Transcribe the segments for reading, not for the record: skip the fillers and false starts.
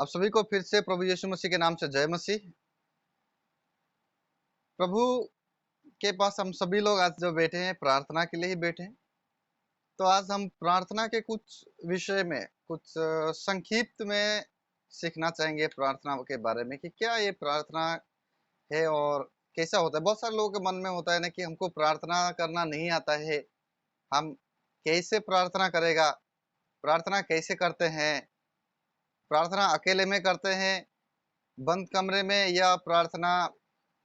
आप सभी को फिर से प्रभु यीशु मसीह के नाम से जय मसीह। प्रभु के पास हम सभी लोग आज जो बैठे हैं प्रार्थना के लिए ही बैठे हैं। तो आज हम प्रार्थना के कुछ विषय में कुछ संक्षिप्त में सीखना चाहेंगे प्रार्थना के बारे में कि क्या ये प्रार्थना है और कैसा होता है। बहुत सारे लोगों के मन में होता है ना कि हमको प्रार्थना करना नहीं आता है, हम कैसे प्रार्थना करेगा, प्रार्थना कैसे करते हैं, प्रार्थना अकेले में करते हैं, बंद कमरे में, या प्रार्थना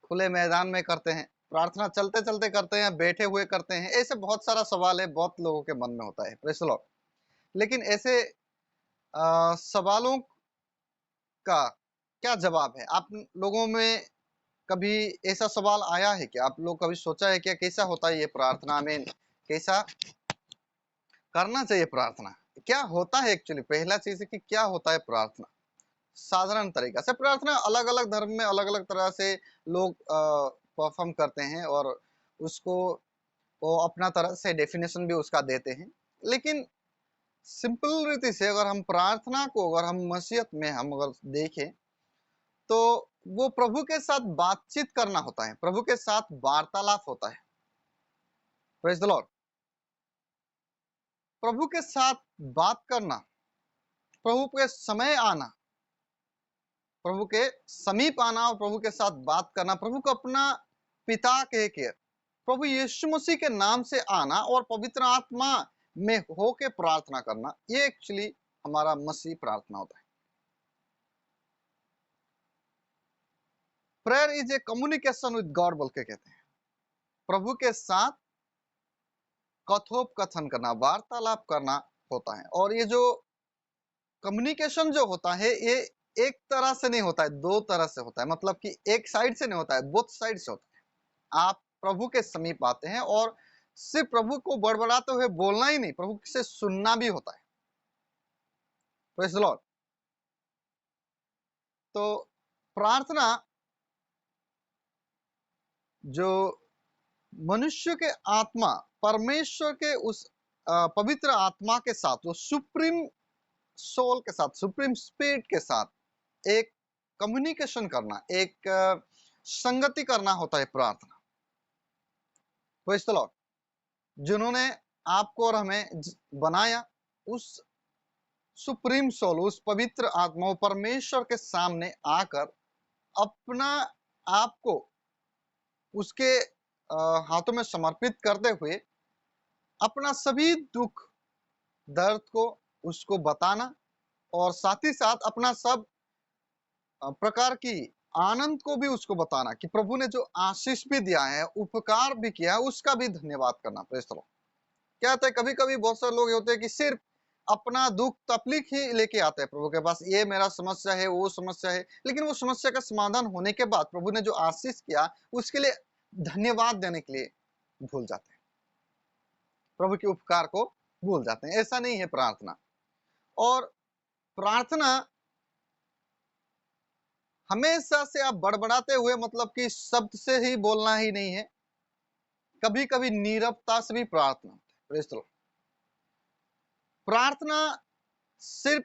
खुले मैदान में करते हैं, प्रार्थना चलते चलते करते हैं, बैठे हुए करते हैं। ऐसे बहुत सारा सवाल है, बहुत लोगों के मन में होता है। Praise the Lord. लेकिन ऐसे सवालों का क्या जवाब है? आप लोगों में कभी ऐसा सवाल आया है क्या? आप लोग कभी सोचा है क्या कैसा होता है ये प्रार्थना में, कैसा करना चाहिए प्रार्थना? क्या होता है एक्चुअली? पहला चीज़ है कि क्या होता है प्रार्थना? साधारण तरीका से प्रार्थना अलग-अलग धर्म में अलग-अलग तरह से लोग परफ़ॉर्म करते हैं और उसको वो अपना तरह से डेफ़िनेशन भी उसका देते हैं। लेकिन सिंपल रीति से अगर हम प्रार्थना को अगर हम मसीहत में हम अगर देखें, तो वो प्रभु के साथ बातचीत करना होता है, प्रभु के साथ वार्तालाप होता है। Praise the Lord. प्रभु के साथ बात करना, प्रभु के समय आना, प्रभु के समीप आना और प्रभु के साथ बात करना, प्रभु को अपना पिता कह के, प्रभु यीशु मसीह के नाम से आना और पवित्र आत्मा में होके प्रार्थना करना, ये एक्चुअली हमारा मसीह प्रार्थना होता है। Prayer is a communication with God बोल के कहते हैं। प्रभु के साथ कथोपकथन करना, वार्तालाप करना होता है। और ये जो कम्युनिकेशन जो होता है, ये एक तरह से नहीं होता है, दो तरह से होता है। मतलब कि एक साइड से नहीं होता है, बोथ साइड से होता है। आप प्रभु के समीप आते हैं और सिर्फ प्रभु को बड़बड़ाते हुए बोलना ही नहीं, प्रभु से सुनना भी होता है। Praise the Lord. तो प्रार्थना जो मनुष्य के आत्मा परमेश्वर के उस पवित्र आत्मा के साथ, वो सुप्रीम सोल के साथ, सुप्रीम स्पिरिट के साथ एक कम्युनिकेशन करना, एक संगति करना होता है प्रार्थना। Praise the Lord. जिन्होंने आपको और हमें बनाया, उस सुप्रीम सोल, उस पवित्र आत्मा परमेश्वर के सामने आकर अपना आप को उसके हाथों में समर्पित करते हुए अपना सभी दुख दर्द को उसको बताना और साथ ही साथ अपना सब प्रकार की आनंद को भी उसको बताना कि प्रभु ने जो आशीष भी दिया है, उपकार भी किया है, उसका भी धन्यवाद करना। Praise the Lord. क्या होता है, कभी-कभी बहुत सारे लोग होते हैं कि सिर्फ अपना दुख तकलीफ ही लेके आते हैं प्रभु के पास, ये मेरा समस्या है, वो समस्या है, लेकिन वो समस्या का समाधान होने के बाद प्रभु ने जो आशीष किया, उसके लिए धन्यवाद देने के लिए भूल जाते हैं, प्रभु के उपकार को भूल जाते हैं। ऐसा नहीं है प्रार्थना। और प्रार्थना हमेशा से आप बड़बड़ाते हुए, मतलब कि शब्द से ही बोलना ही नहीं है, कभी-कभी नीरवता से भी प्रार्थना होता है। Praise the Lord. प्रार्थना सिर्फ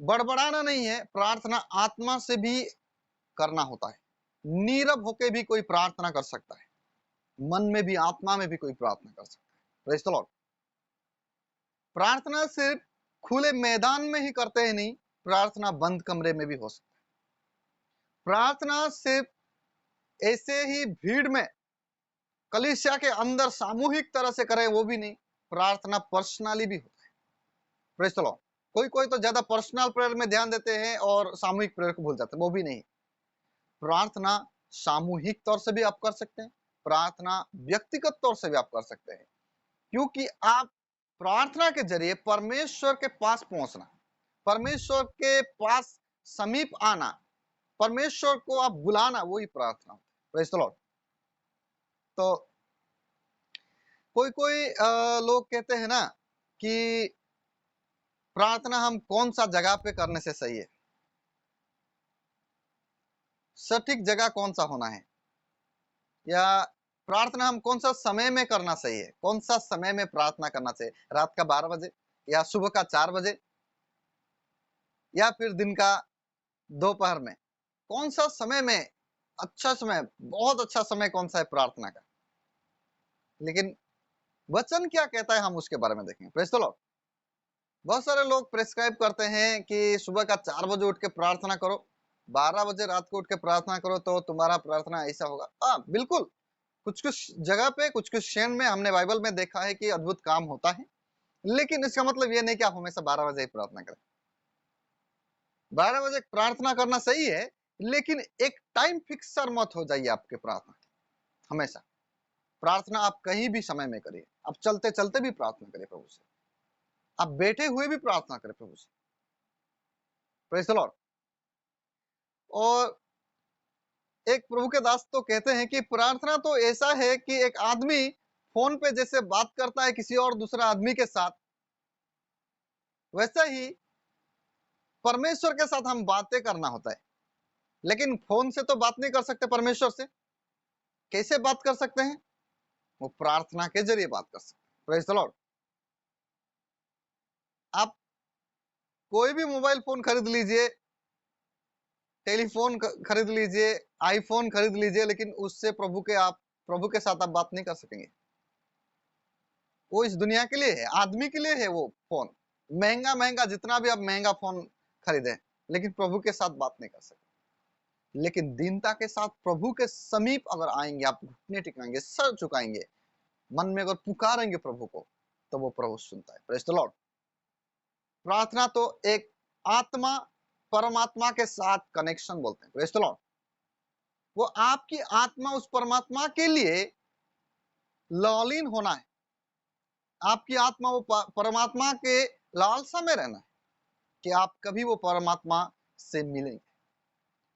बड़बड़ाना नहीं है, प्रार्थना आत्मा से भी करना होता है। नीरव होके भी कोई प्रार्थना कर सकता है, मन में भी आत्मा में भी कोई प्रार्थना कर सकता है। Praise the Lord. प्रार्थना सिर्फ खुले मैदान में ही करते हैं नहीं, प्रार्थना बंद कमरे में भी हो सकता है। प्रार्थना सिर्फ ऐसे ही भीड़ में कलीसिया के अंदर सामूहिक तरह से करें वो भी नहीं, प्रार्थना पर्सनली भी होता है। Praise the Lord. कोई-कोई तो ज्यादा पर्सनल प्रेयर में ध्यान देते हैं और सामूहिक प्रेयर को भूल जाते हैं, वो भी नहीं। प्रार्थना सामूहिक तौर से भी आप कर सकते हैं, प्रार्थना व्यक्तिगत तौर से भी आप कर सकते हैं, क्योंकि आप प्रार्थना के जरिए परमेश्वर के पास पहुंचना, परमेश्वर के पास समीप आना, परमेश्वर को आप बुलाना, वही प्रार्थना होता है। Praise the Lord. तो कोई-कोई लोग कहते हैं ना कि प्रार्थना हम कौन सा जगह पे करने से सही है, सटीक जगह कौन सा होना है, या प्रार्थना हम कौन सा समय में करना सही है, कौन सा समय में प्रार्थना करना चाहिए, रात का 12 बजे या सुबह का 4 बजे या फिर दिन का दोपहर में, कौन सा समय में अच्छा समय, बहुत अच्छा समय कौन सा है प्रार्थना का? लेकिन वचन क्या कहता है हम उसके बारे में देखेंगे। Praise the Lord. बहुत सारे लोग प्रिस्क्राइब करते हैं कि सुबह का 4 बजे उठ के प्रार्थना करो, 12 बजे रात को उठ के प्रार्थना करो तो तुम्हारा प्रार्थना ऐसा होगा। हाँ, बिल्कुल। कुछ-कुछ जगह पे, कुछ-कुछ क्षण में हमने बाइबल में देखा है कि अद्भुत काम होता है। लेकिन इसका मतलब ये नहीं कि आप हमेशा 12 बजे ही प्रार्थना करें। 12 बजे प्रार्थना करना सही है, लेकिन एक टाइम फिक्सर मत हो जाइए आपके प्रार्थना की, हमेशा। प्रार्थना आप कहीं भी समय में करिए। आप चलते-चलते भी प्रार्थना करिए प्रभु से। आप बैठे हुए भी प्रार्थना करें प्रभु से। Praise the Lord. और एक प्रभु के दास तो कहते हैं कि प्रार्थना तो ऐसा है कि एक आदमी फ़ोन पे जैसे बात करता है किसी और दूसरा आदमी के साथ, वैसा ही परमेश्वर के साथ हम बातें करना होता है। लेकिन फ़ोन से तो बात नहीं कर सकते परमेश्वर से। कैसे बात कर सकते हैं? वो प्रार्थना के ज़रिए बात कर सकते हैं। Praise the Lord. आप कोई भी मोबाइल फ़ोन खरीद लीजिए, टेलीफ़ोन खरीद लीजिए, आईफ़ोन खरीद लीजिए, लेकिन उससे प्रभु के साथ आप बात नहीं कर सकेंगे। वो इस दुनिया के लिए है, आदमी के लिए है वो फ़ोन। महँगा-महँगा जितना भी आप महँगा फ़ोन खरीदें, लेकिन प्रभु के साथ बात नहीं कर सकते। लेकिन दीनता के साथ प्रभु के समीप अगर आएँगे, आप घुटने टिकाएँगे, सर झुकाएँगे, मन में अगर पुकारेंगे प्रभु को, तो वो प्रभु सुनता है। Praise the Lord. प्रार्थना तो एक आत्मा, परमात्मा के साथ कनेक्शन बोलते हैं। Praise the Lord. वो आपकी आत्मा उस परमात्मा के लिए लॉलीन होना है। आपकी आत्मा वो परमात्मा के लालसा में रहना है कि आप कभी वो परमात्मा से मिलेंगे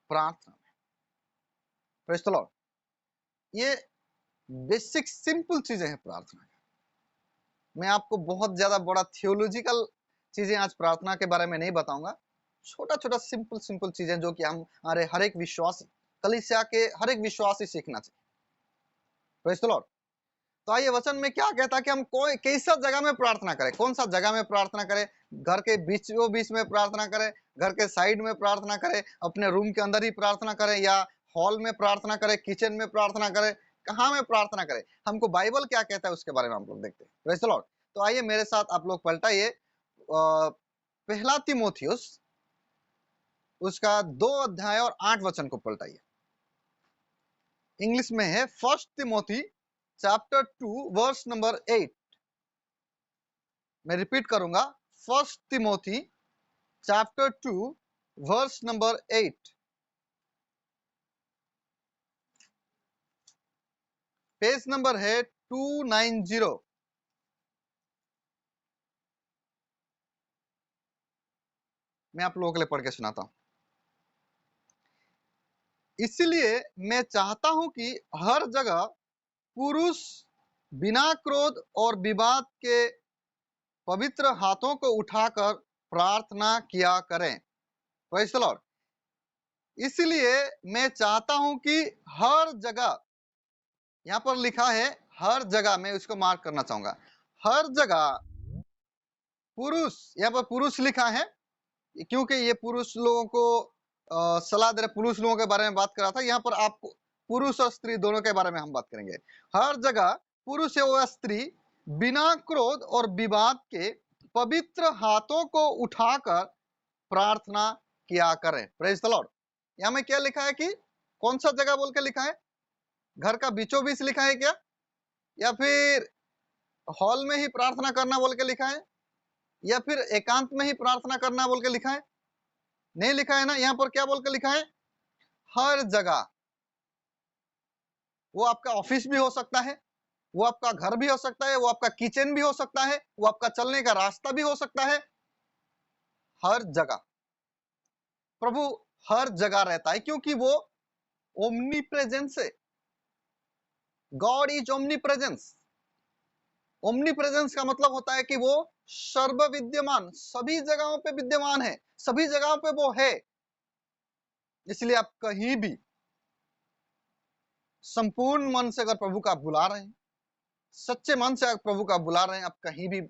प्रार्थना में। Praise the Lord. ये बेसिक सिंपल चीजें हैं प्रार्थना की। मैं आपको बहुत ज्यादा बड़ा थियोलॉजिकल चीजें आज प्रार्थना के बारे में नहीं बताऊंगा। छोटा-छोटा सिंपल चीजें जो कि हमारे हर एक विश्वासी, कलीसिया के हर एक विश्वासी सीखना चाहिए। Praise the Lord. तो आइए वचन में क्या कहता है कि हम कोई कैसा जगह में प्रार्थना करें, कौन सा जगह में प्रार्थना करें। घर के बीचों बीच में प्रार्थना करें, घर के साइड में प्रार्थना करें, अपने रूम के अंदर ही प्रार्थना करें, या हॉल में प्रार्थना करें, किचन में प्रार्थना करें, कहाँ में प्रार्थना करें, हमको बाइबल क्या कहता है उसके बारे में हम लोग देखते हैं। Praise the Lord. तो आइए मेरे साथ आप लोग पलटाइए पहला तीमुथियुस उसका 2 अध्याय और 8 वचन को पलटाइए। इंग्लिश में है first Timothy chapter 2 verse number 8। मैं रिपीट करूंगा, first Timothy chapter 2 verse number 8। Page number है 290। मैं आप लोगों के लिए पढ़ के सुनाता हूं। इसलिए मैं चाहता हूं कि हर जगह पुरुष बिना क्रोध और विवाद के पवित्र हाथों को उठाकर प्रार्थना किया करें। Praise the Lord. इसलिए मैं चाहता हूं कि हर जगह, यहां पर लिखा है हर जगह, मैं उसको मार्क करना चाहूंगा। हर जगह पुरुष, यहाँ पर पुरुष लिखा है क्योंकि ये पुरुष लोगों को सलाह दे रहे, पुरुष लोगों के बारे में बात कर रहा था। यहाँ पर आप पुरुष और स्त्री दोनों के बारे में हम बात करेंगे। हर जगह पुरुष या स्त्री बिना क्रोध और विवाद के पवित्र हाथों को उठाकर प्रार्थना किया करें। Praise the Lord. यहाँ में क्या लिखा है कि कौन सा जगह बोल के लिखा है? घर का बीचों बीच लिखा है क्या, या फिर हॉल में ही प्रार्थना करना बोल के लिखा है, या फिर एकांत में ही प्रार्थना करना बोल के लिखा है? नहीं लिखा है ना। यहाँ पर क्या बोल के लिखा है? हर जगह। वो आपका ऑफिस भी हो सकता है, वो आपका घर भी हो सकता है, वो आपका किचन भी हो सकता है, वो आपका चलने का रास्ता भी हो सकता है। हर जगह प्रभु हर जगह रहता है क्योंकि वो ओमनी प्रेजेंस है। God is omni presence. Omni presence का मतलब होता है कि वो सर्व विद्यमान, सभी जगहों पे विद्यमान है, सभी जगहों पे वो है। इसलिए आप कहीं भी संपूर्ण मन से अगर प्रभु का आप बुला रहे हैं, सच्चे मन से अगर प्रभु का बुला रहे हैं, आप कहीं भी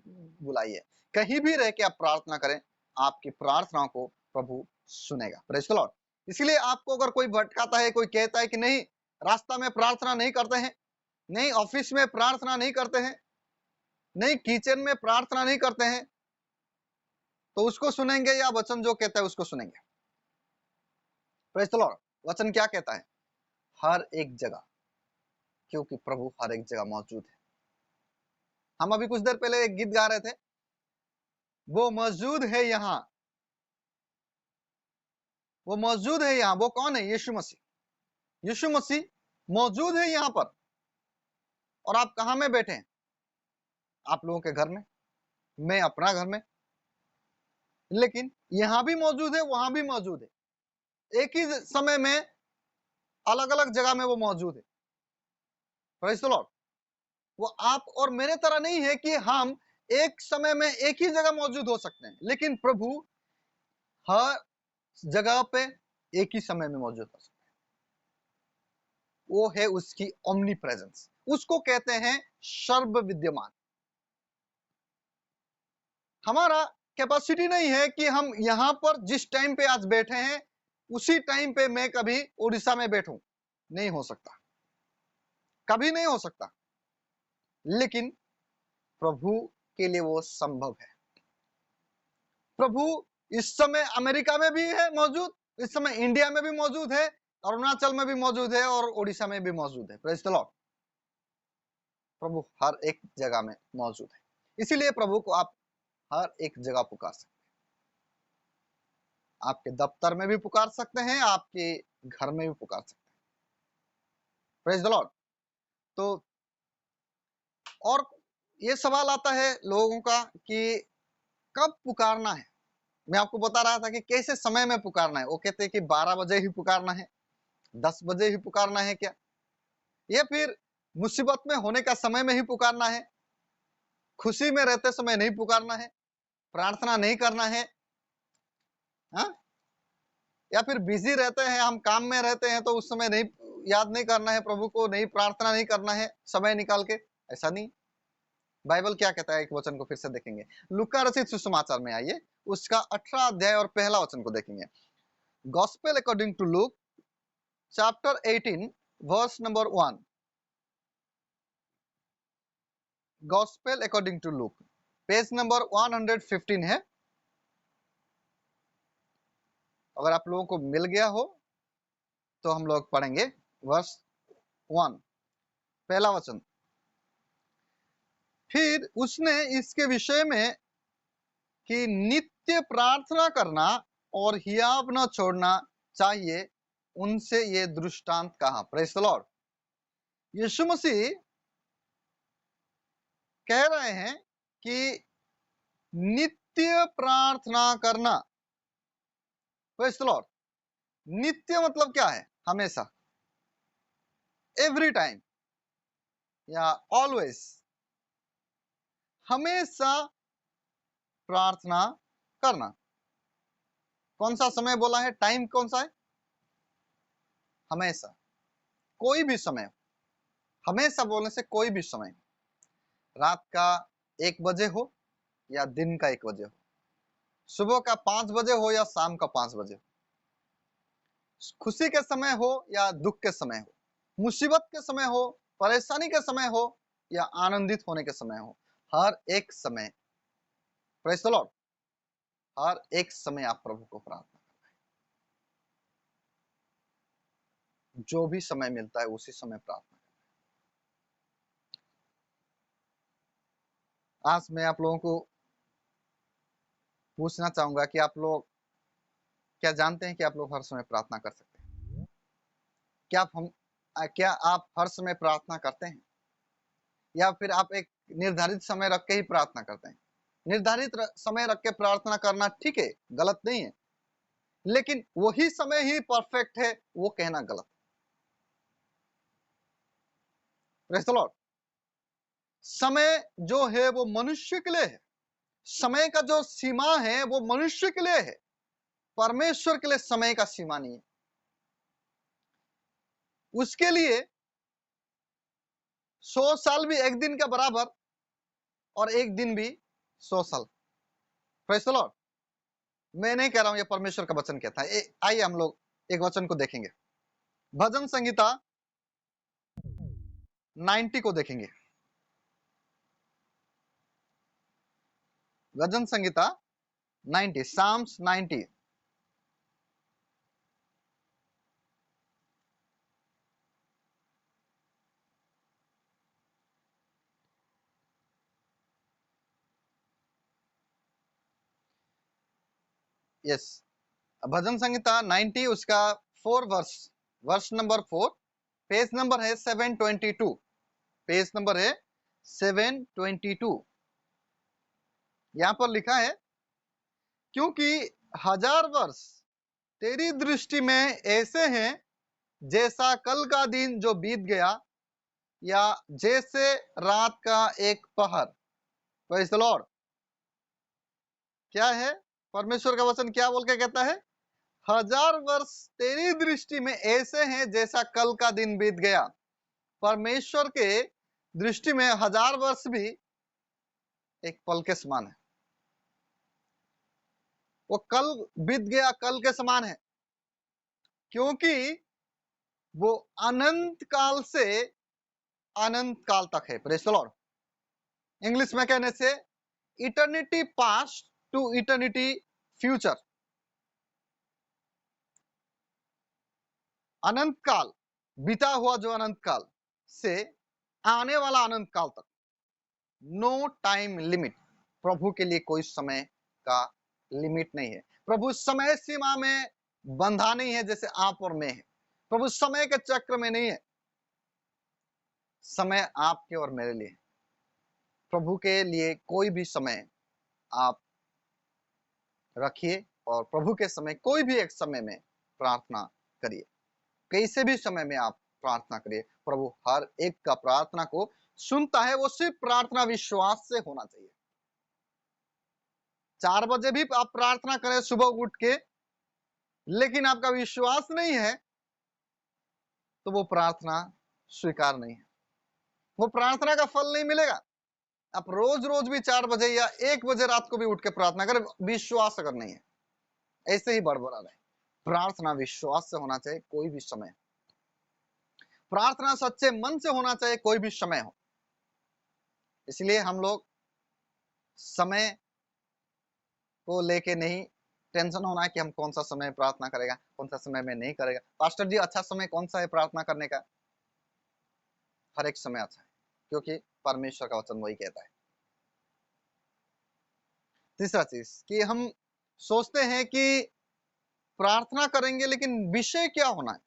बुलाइए, कहीं भी रह के आप प्रार्थना करें, आपकी प्रार्थनाओं को प्रभु सुनेगा। Praise the Lord. इसलिए आपको अगर कोई भटकाता है, कोई कहता है कि नहीं रास्ता में प्रार्थना नहीं करते हैं, नहीं ऑफिस में प्रार्थना नहीं करते हैं, नहीं किचन में प्रार्थना नहीं करते हैं, तो उसको सुनेंगे या वचन जो कहता है उसको सुनेंगे? Praise the Lord. वचन क्या कहता है? हर एक जगह, क्योंकि प्रभु हर एक जगह मौजूद है। हम अभी कुछ देर पहले एक गीत गा रहे थे, वो मौजूद है यहाँ, वो मौजूद है यहाँ। वो कौन है? यीशु मसीह। यीशु मसीह मौजूद है यहाँ पर। और आप कहाँ में बैठे हैं? आप लोगों के घर में, मैं अपना घर में। लेकिन यहाँ भी मौजूद है, वहां भी मौजूद है। एक ही समय में अलग अलग जगह में वो मौजूद है। Praise the Lord. वो आप और मेरे तरह नहीं है कि हम एक समय में एक ही जगह मौजूद हो सकते हैं, लेकिन प्रभु हर जगह पे एक ही समय में मौजूद हो सकते हैं। वो है उसकी ओमनी प्रेजेंस। उसको कहते हैं सर्व विद्यमान। हमारा कैपेसिटी नहीं है कि हम यहां पर जिस टाइम पे आज बैठे हैं उसी टाइम पे मैं कभी उड़ीसा में बैठूं। नहीं हो सकता, कभी नहीं हो सकता। लेकिन प्रभु के लिए वो संभव है। प्रभु इस समय अमेरिका में भी है मौजूद, इस समय इंडिया में भी मौजूद है, अरुणाचल में भी मौजूद है और उड़ीसा में भी मौजूद है। Praise the Lord. प्रभु हर एक जगह में मौजूद है। इसीलिए प्रभु को आप हर एक जगह पुकार सकते हैं। आपके दफ्तर में भी पुकार सकते हैं, आपके घर में भी पुकार सकते हैं। Praise the Lord. तो और ये सवाल आता है लोगों का कि कब पुकारना है। मैं आपको बता रहा था कि कैसे समय में पुकारना है। वो कहते हैं कि 12 बजे ही पुकारना है, 10 बजे ही पुकारना है क्या, या फिर मुसीबत में होने का समय में ही पुकारना है, खुशी में रहते समय नहीं पुकारना है, प्रार्थना नहीं करना है, हा? या फिर बिजी रहते हैं, हम काम में रहते हैं तो उस समय नहीं याद नहीं करना है प्रभु को, नहीं प्रार्थना नहीं करना है समय निकाल के। ऐसा नहीं। बाइबल क्या कहता है, एक वचन को फिर से देखेंगे। लूका रचित सुसमाचार में आइए, उसका 18 अध्याय और पहला वचन को देखेंगे। Gospel according to Luke chapter 18 verse number 1। Gospel according to Luke page number 115 है। अगर आप लोगों को मिल गया हो तो हम लोग पढ़ेंगे वर्स 1 पहला वचन। फिर उसने इसके विषय में कि नित्य प्रार्थना करना और हियाव न छोड़ना चाहिए, उनसे ये दृष्टांत कहा। Praise the Lord. यीशु मसीह कह रहे हैं कि नित्य प्रार्थना करना। Praise the Lord. नित्य मतलब क्या है? हमेशा, एवरी टाइम या ऑलवेज, हमेशा प्रार्थना करना। कौन सा समय बोला है? टाइम कौन सा है? हमेशा, कोई भी समय। हमेशा बोलने से कोई भी समय, रात का 1 बजे हो या दिन का 1 बजे हो, सुबह का 5 बजे हो या शाम का 5 बजे हो, खुशी के समय हो या दुख के समय हो, मुसीबत के समय हो, परेशानी के समय हो या आनंदित होने के समय हो, हर एक समय, प्रेज़ द लॉर्ड, हर एक समय आप प्रभु को प्रार्थना करना है। जो भी समय मिलता है उसी समय प्रार्थना करना है। आज मैं आप लोगों को पूछना चाहूंगा कि आप लोग क्या जानते हैं कि आप लोग हर समय प्रार्थना कर सकते हैं? क्या आप हर समय प्रार्थना करते हैं, या फिर आप एक निर्धारित समय रख के ही प्रार्थना करते हैं? निर्धारित समय रख के प्रार्थना करना ठीक है, गलत नहीं है, लेकिन वही समय ही परफेक्ट है वो कहना गलत। Praise the Lord. समय जो है वो मनुष्य के लिए है। समय का जो सीमा है वो मनुष्य के लिए है, परमेश्वर के लिए समय का सीमा नहीं है। उसके लिए 100 साल भी एक दिन के बराबर और एक दिन भी 100 साल। Praise the Lord. मैं नहीं कह रहा हूं, ये परमेश्वर का वचन कहता है। आइए हम लोग एक वचन को देखेंगे। भजन संहिता 90 को देखेंगे। भजन संहिता 90, साम्स 90। यस, भजन संहिता 90 उसका 4 verse, verse number 4, page number है 722। पेज नंबर है 722। यहां पर लिखा है, क्योंकि 1000 वर्ष तेरी दृष्टि में ऐसे हैं जैसा कल का दिन जो बीत गया, या जैसे रात का एक पहर। Praise the Lord. क्या है परमेश्वर का वचन, क्या बोल के कहता है? 1000 वर्ष तेरी दृष्टि में ऐसे हैं जैसा कल का दिन बीत गया। परमेश्वर के दृष्टि में 1000 वर्ष भी एक पल के समान है। वो कल बीत गया, कल के समान है, क्योंकि वो अनंत काल से अनंत काल तक है। Praise the Lord. इंग्लिश में कहने से eternity past to eternity future. अनंत काल, बीता हुआ जो अनंत काल से आने वाला अनंत काल तक, नो टाइम लिमिट। प्रभु के लिए कोई समय का लिमिट नहीं है। प्रभु समय सीमा में बंधा नहीं है जैसे आप और मैं है। प्रभु समय के चक्र में नहीं है। समय आपके और मेरे लिए। प्रभु के लिए कोई भी समय आप रखिए और प्रभु के समय कोई भी एक समय में प्रार्थना करिए। कैसे भी समय में आप प्रार्थना करिए, प्रभु हर एक का प्रार्थना को सुनता है। वो सिर्फ प्रार्थना विश्वास से होना चाहिए। 4 बजे भी आप प्रार्थना करें सुबह उठ के, लेकिन आपका विश्वास नहीं है, तो वो प्रार्थना स्वीकार नहीं है। वो प्रार्थना का फल नहीं मिलेगा। आप रोज रोज भी 4 बजे या 1 बजे रात को भी उठ के प्रार्थना करें, विश्वास अगर नहीं है, ऐसे ही बड़बड़ा रहे। प्रार्थना विश्वास से होना चाहिए कोई भी समय। प्रार्थना सच्चे मन से होना चाहिए कोई भी समय हो। इसलिए हम लोग समय को लेके नहीं टेंशन होना है कि हम कौन सा समय प्रार्थना करेगा, कौन सा समय में नहीं करेगा। पास्टर जी, अच्छा समय कौन सा है प्रार्थना करने का? हर एक समय अच्छा है, क्योंकि परमेश्वर का वचन वही कहता है। तीसरा चीज कि हम सोचते हैं कि प्रार्थना करेंगे, लेकिन विषय क्या होना है?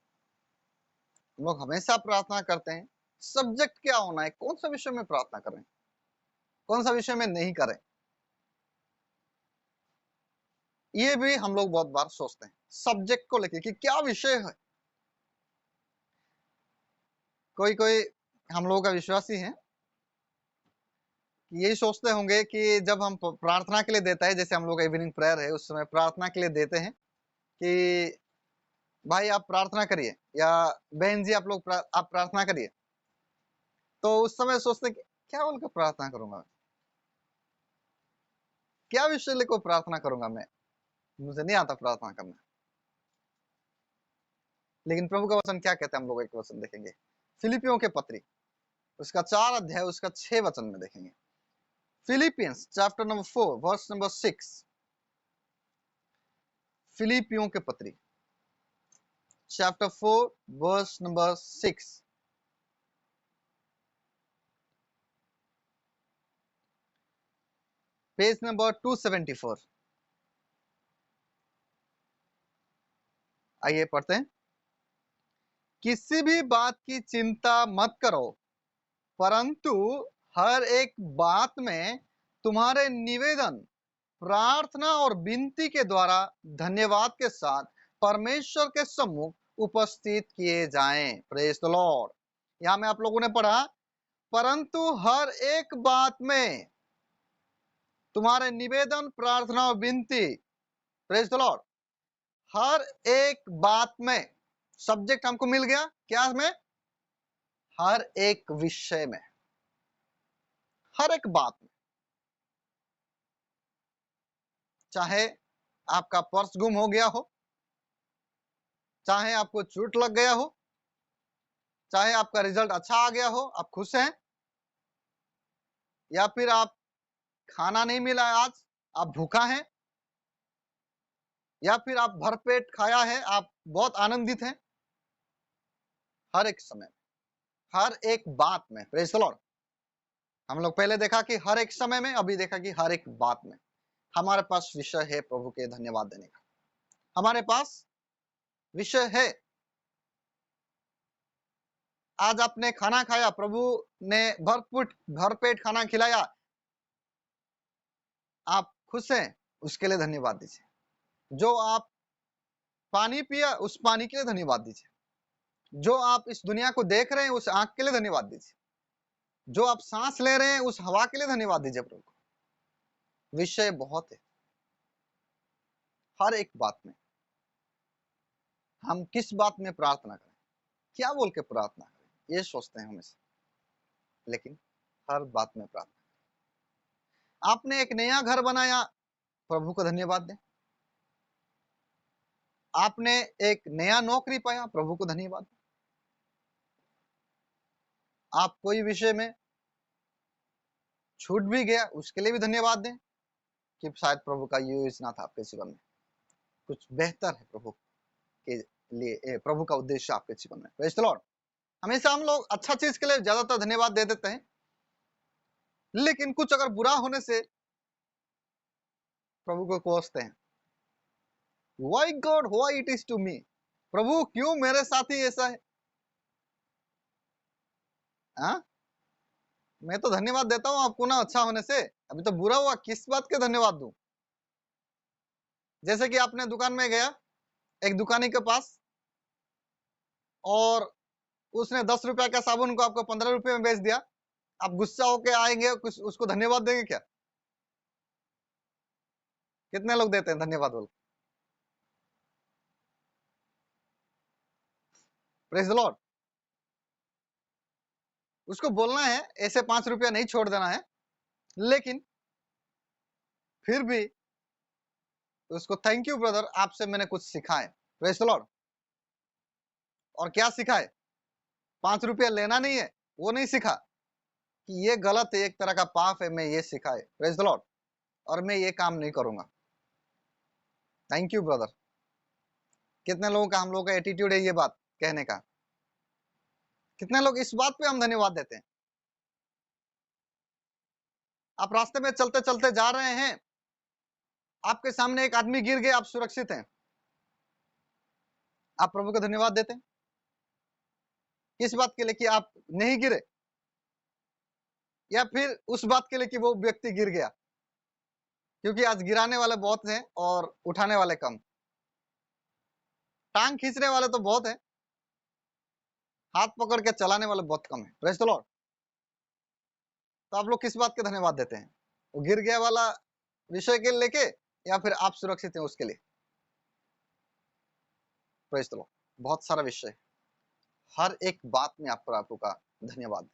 हम लोग हमेशा प्रार्थना करते हैं, सब्जेक्ट क्या होना है, कौन सा विषय में प्रार्थना करें, कौन सा विषय में नहीं करें, ये भी हम लोग बहुत बार सोचते हैं सब्जेक्ट को लेके कि क्या विषय है। कोई कोई हम लोगों का विश्वास ही है कि यही सोचते होंगे कि जब हम प्रार्थना के लिए देता है, जैसे हम लोग का इवनिंग प्रेयर है, उस समय प्रार्थना के लिए देते हैं कि भाई आप प्रार्थना करिए, या बहन जी आप प्रार्थना करिए। तो उस समय सोचते हैं कि क्या बोलकर प्रार्थना करूंगा, क्या विषय लेकर प्रार्थना करूंगा, मैं मुझे नहीं आता प्रार्थना करना। लेकिन प्रभु का वचन क्या कहता है, हम लोग एक वचन देखेंगे फिलिपियों के पत्री, उसका 4 अध्याय उसका 6 वचन में देखेंगे। Philippians chapter number 4 verse number 6। फिलिपियों के पत्री chapter 4 verse number 6। Page number 274। आइए पढ़ते हैं। किसी भी बात की चिंता मत करो, परंतु हर एक बात में तुम्हारे निवेदन, प्रार्थना और विनती के द्वारा धन्यवाद के साथ परमेश्वर के सम्मुख उपस्थित किए जाएं। Praise the Lord. यहां में आप लोगों ने पढ़ा, परंतु हर एक बात में तुम्हारे निवेदन, प्रार्थना और विनती। Praise the Lord. हर एक बात में, सब्जेक्ट हमको मिल गया क्या में? हर एक विषय में, हर एक बात में, चाहे आपका पर्स गुम हो गया हो, चाहे आपको चोट लग गया हो, चाहे आपका रिजल्ट अच्छा आ गया हो, आप खुश हैं, या फिर आप खाना नहीं मिला है आज, आप भूखा हैं, या फिर आप भरपेट खाया है, आप बहुत आनंदित हैं। हर एक समय, हर एक बात में, प्रेज़ द लॉर्ड। हम लोग पहले देखा कि हर एक समय में, अभी देखा कि हर एक बात में हमारे पास विषय है प्रभु के धन्यवाद देने का। हमारे पास विषय है। आज आपने खाना खाया, प्रभु ने भरपेट खाना खिलाया, आप खुश हैं, उसके लिए धन्यवाद दीजिए। जो आप पानी पिया, उस पानी के लिए धन्यवाद दीजिए। जो आप इस दुनिया को देख रहे हैं, उस आंख के लिए धन्यवाद दीजिए। जो आप सांस ले रहे हैं, उस हवा के लिए धन्यवाद दीजिए प्रभु को। विषय बहुत है हर एक बात में। हम किस बात में प्रार्थना करें, क्या बोल के प्रार्थना करें, ये सोचते हैं हमेशा, लेकिन हर बात में प्रार्थना। आपने एक नया घर बनाया, प्रभु को धन्यवाद दें। आपने एक नया नौकरी पाया, प्रभु को धन्यवाद दें। आप कोई विषय में छूट भी गया, उसके लिए भी धन्यवाद दें कि शायद प्रभु का ये योजना था आपके जीवन में, कुछ बेहतर है प्रभु के लिए, प्रभु का उद्देश्य आपके जीवन में। Praise the Lord. हमेशा हम लोग अच्छा चीज के लिए ज्यादातर धन्यवाद दे देते हैं, लेकिन कुछ अगर बुरा होने से प्रभु को कोसते हैं। Why God, why it is to me? प्रभु क्यों मेरे साथ ही ऐसा है? हाँ, मैं तो धन्यवाद देता हूँ आपको ना अच्छा होने से, अभी तो बुरा हुआ, किस बात के धन्यवाद दूं? जैसे कि आपने दुकान में गया, एक दुकानी के पास, और उसने 10 रुपया का साबुन को आपको 15 रुपए में बेच दिया। आप गुस्सा होके आएंगे, कुछ उसको धन्यवाद देंगे क्या? कितने लोग देते हैं धन्यवाद बोल? Praise the Lord. उसको बोलना है, ऐसे 5 रुपया नहीं छोड़ देना है, लेकिन फिर भी उसको थैंक यू ब्रदर, आपसे मैंने कुछ सीखा है। Praise the Lord. और क्या सीखा है? 5 रुपया लेना नहीं है, वो नहीं सीखा कि ये गलत है, एक तरह का पाप है, मैं ये सीखा है। Praise the Lord. और मैं ये काम नहीं करूंगा। Thank you brother. कितने लोगों का, हम लोगों का एटीट्यूड है ये बात कहने का? कितने लोग इस बात पे हम धन्यवाद देते हैं? आप रास्ते में चलते चलते जा रहे हैं, आपके सामने एक आदमी गिर गया, आप सुरक्षित हैं, आप प्रभु को धन्यवाद देते हैं किस बात के लिए? कि आप नहीं गिरे, या फिर उस बात के लिए कि वो व्यक्ति गिर गया? क्योंकि आज गिराने वाले बहुत हैं और उठाने वाले कम। टांग खींचने वाले तो बहुत है, हाथ पकड़ के चलाने वाले बहुत कम है। Praise the Lord. तो आप लोग किस बात के धन्यवाद देते हैं? वो गिर गया वाला विषय के लेके, या फिर आप सुरक्षित हैं उसके लिए? Praise the Lord. बहुत सारा विषय, हर एक बात में आप प्रभु का धन्यवाद दें।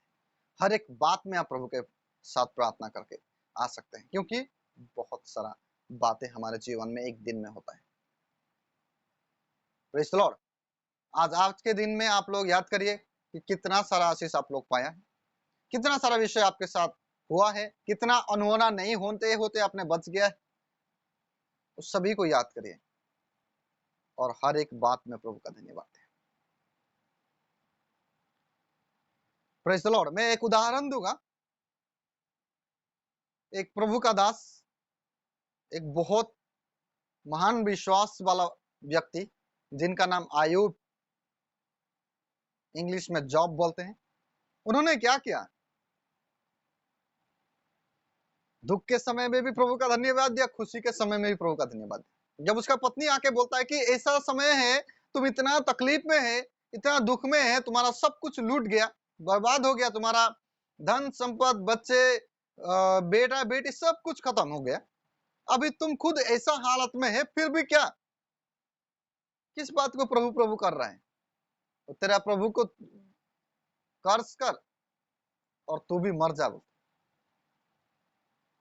हर एक बात में आप प्रभु के साथ प्रार्थना करके आ सकते हैं, क्योंकि बहुत सारा बातें हमारे जीवन में एक दिन में होता है। Praise the Lord. आज के दिन में आप लोग याद करिए कि कितना सारा आशीष आप लोग पाया है, कितना सारा विषय आपके साथ हुआ है, कितना अनहोना नहीं होते होते आपने बच गया है, उस सभी को याद करिए और हर एक बात में प्रभु का धन्यवाद दें। Praise the Lord. मैं एक उदाहरण दूंगा। एक प्रभु का दास, एक बहुत महान विश्वास वाला व्यक्ति, जिनका नाम आयूब, इंग्लिश में जॉब बोलते हैं, उन्होंने क्या किया? दुख के समय में भी प्रभु का धन्यवाद दिया, खुशी के समय में भी प्रभु का धन्यवाद दिया। जब उसका पत्नी आके बोलता है कि ऐसा समय है, तुम इतना तकलीफ में है, इतना दुख में है, तुम्हारा सब कुछ लूट गया, बर्बाद हो गया, तुम्हारा धन संपत्ति, बच्चे, बेटा बेटी सब कुछ खत्म हो गया, अभी तुम खुद ऐसा हालत में है, फिर भी क्या, किस बात को प्रभु प्रभु कर रहा है? तो तेरा प्रभु को कर्ज कर और तू भी मर जा।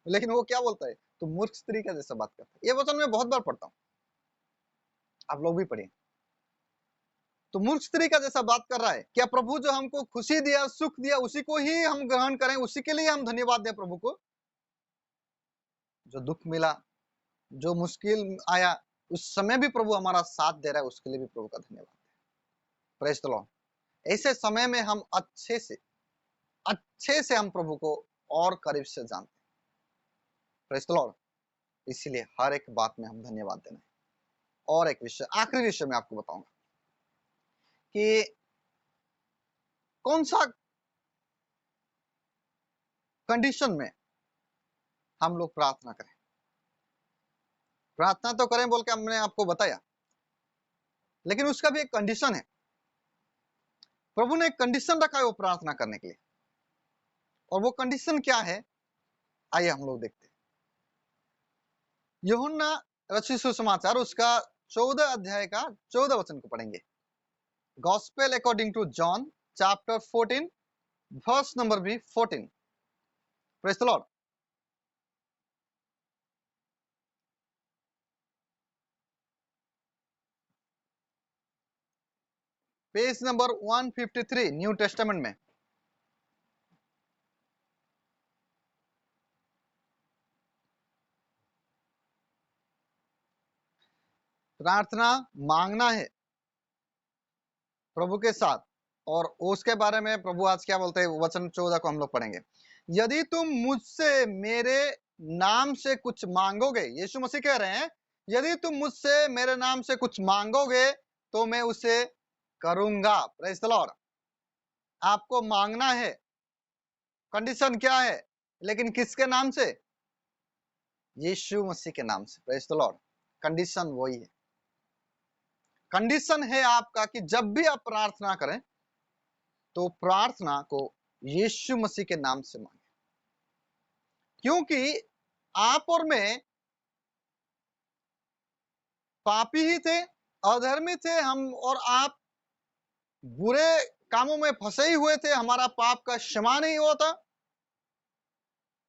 लेकिन वो क्या बोलता है? तो मूर्ख स्त्री का जैसा बात करता है। ये वचन मैं बहुत बार पढ़ता हूँ, आप लोग भी पढ़िए। तो मूर्ख स्त्री का जैसा बात कर रहा है। क्या प्रभु जो हमको खुशी दिया, सुख दिया, उसी को ही हम ग्रहण करें, उसी के लिए हम धन्यवाद दें प्रभु को? जो दुख मिला, जो मुश्किल आया, उस समय भी प्रभु हमारा साथ दे रहा है, उसके लिए भी प्रभु का धन्यवाद। Praise the Lord. ऐसे समय में हम अच्छे से हम प्रभु को और करीब से जानते हैं। Praise the Lord. इसीलिए हर एक बात में हम धन्यवाद देना है। और एक विषय, आखिरी विषय में आपको बताऊंगा कि कौन सा कंडीशन में हम लोग प्रार्थना करें। प्रार्थना तो करें बोल के हमने आपको बताया, लेकिन उसका भी एक कंडीशन है। प्रभु ने एक कंडीशन रखा है वो प्रार्थना करने के लिए, और वो कंडीशन क्या है, आइए हम लोग देखते हैं। यूहन्ना रचित सुसमाचार उसका 14 अध्याय का 14 वचन को पढ़ेंगे। Gospel according to John chapter 14 verse number भी 14। Praise the Lord. Page number 153 New Testament में। प्रार्थना मांगना है प्रभु के साथ, और उसके बारे में प्रभु आज क्या बोलते हैं, वचन 14 को हम लोग पढ़ेंगे। यदि तुम मुझसे मेरे नाम से कुछ मांगोगे, यीशु मसीह कह रहे हैं, यदि तुम मुझसे मेरे नाम से कुछ मांगोगे तो मैं उसे करूंगा। Praise the Lord. आपको मांगना है, कंडीशन क्या है, लेकिन किसके नाम से? यीशु मसीह के नाम से। Praise the Lord. कंडीशन वही है। कंडीशन है आपका कि जब भी आप प्रार्थना करें तो प्रार्थना को यीशु मसीह के नाम से मांगे, क्योंकि आप और मैं पापी ही थे, अधर्मी थे हम, और आप बुरे कामों में फंसे ही हुए थे, हमारा पाप का क्षमा नहीं हुआ था।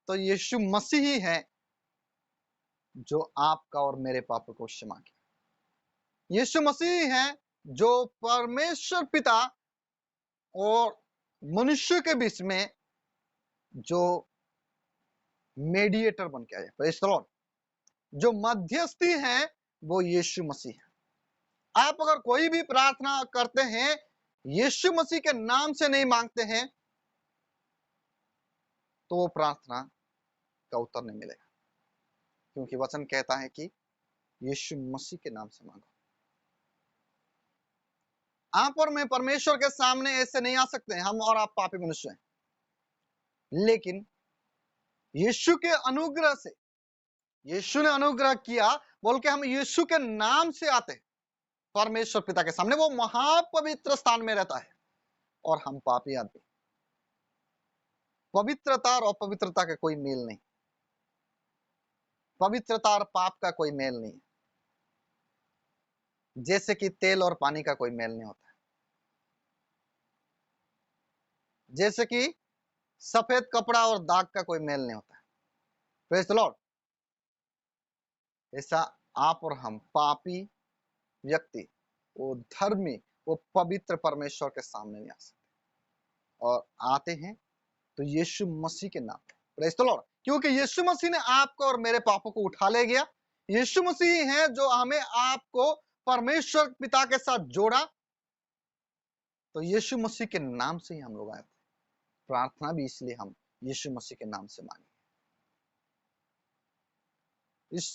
तो यीशु मसीह ही है जो आपका और मेरे पाप को क्षमा किया। यीशु मसीह है जो परमेश्वर पिता और मनुष्य के बीच में जो मेडिएटर बन के आए। Praise the Lord. जो मध्यस्थी है वो यीशु मसीह है। आप अगर कोई भी प्रार्थना करते हैं, यीशु मसीह के नाम से नहीं मांगते हैं, तो वो प्रार्थना का उत्तर नहीं मिलेगा, क्योंकि वचन कहता है कि यीशु मसीह के नाम से मांगो। आप और मैं परमेश्वर के सामने ऐसे नहीं आ सकते, हम और आप पापी मनुष्य हैं। लेकिन यीशु के अनुग्रह से, यीशु ने अनुग्रह किया बोल के हम यीशु के नाम से आते हैं परमेश्वर पिता के सामने। वो महापवित्र स्थान में रहता है, और हम पापी आदमी। पवित्रता और अपवित्रता का कोई मेल नहीं, पवित्रता और पाप का कोई मेल नहीं, जैसे कि तेल और पानी का कोई मेल नहीं होता, जैसे कि सफेद कपड़ा और दाग का कोई मेल नहीं होता। Praise the Lord. ऐसा आप और हम पापी व्यक्ति, वो धर्मी, वो पवित्र परमेश्वर के सामने नहीं आ सकते, और आते हैं तो यीशु मसीह के नाम पे। Praise the Lord. क्योंकि यीशु मसीह ने आपको और मेरे पापों को उठा ले गया। यीशु मसीह है जो हमें आपको परमेश्वर पिता के साथ जोड़ा। तो यीशु मसीह के नाम से ही हम लोग आए थे। प्रार्थना भी इसलिए हम यीशु मसीह के नाम से मांगे। इस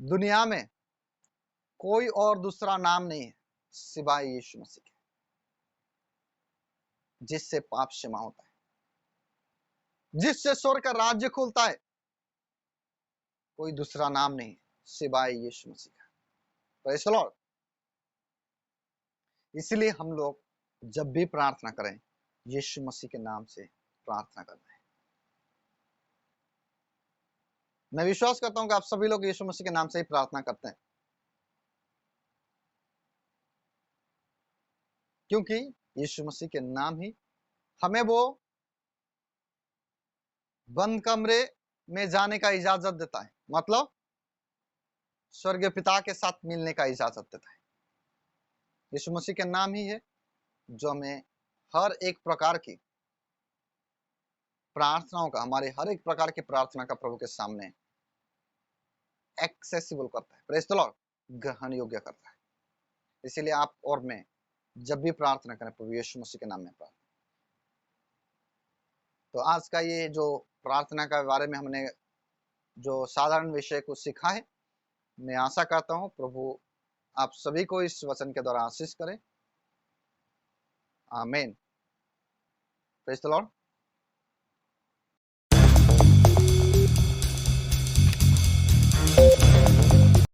दुनिया में कोई और दूसरा नाम नहीं है सिवाय यीशु मसीह के, जिससे पाप क्षमा होता है, जिससे स्वर्ग का राज्य खुलता है। कोई दूसरा नाम नहीं सिवाय यीशु मसीह का। Praise the Lord. इसलिए हम लोग जब भी प्रार्थना करें, यीशु मसीह के नाम से प्रार्थना करना है। मैं विश्वास करता हूं कि आप सभी लोग यीशु मसीह के नाम से ही प्रार्थना करते हैं, क्योंकि यीशु मसीह के नाम ही हमें वो बंद कमरे में जाने का इजाजत देता है, मतलब स्वर्गीय पिता के साथ मिलने का इजाजत देता है। यीशु मसीह के नाम ही है जो हमें हर एक प्रकार की प्रार्थनाओं का, हमारे हर एक प्रकार की प्रार्थना का प्रभु के सामने एक्सेसिबल करता है, प्रेज द लॉर्ड, ग्रहण योग्य करता है। इसीलिए आप और मैं जब भी प्रार्थना करें प्रभु यीशु मसीह के नाम में प्रार्थना। तो आज का ये जो प्रार्थना के बारे में हमने जो साधारण विषय को सीखा है, मैं आशा करता हूँ प्रभु आप सभी को इस वचन के द्वारा आशीष करें। आमीन। Praise the Lord.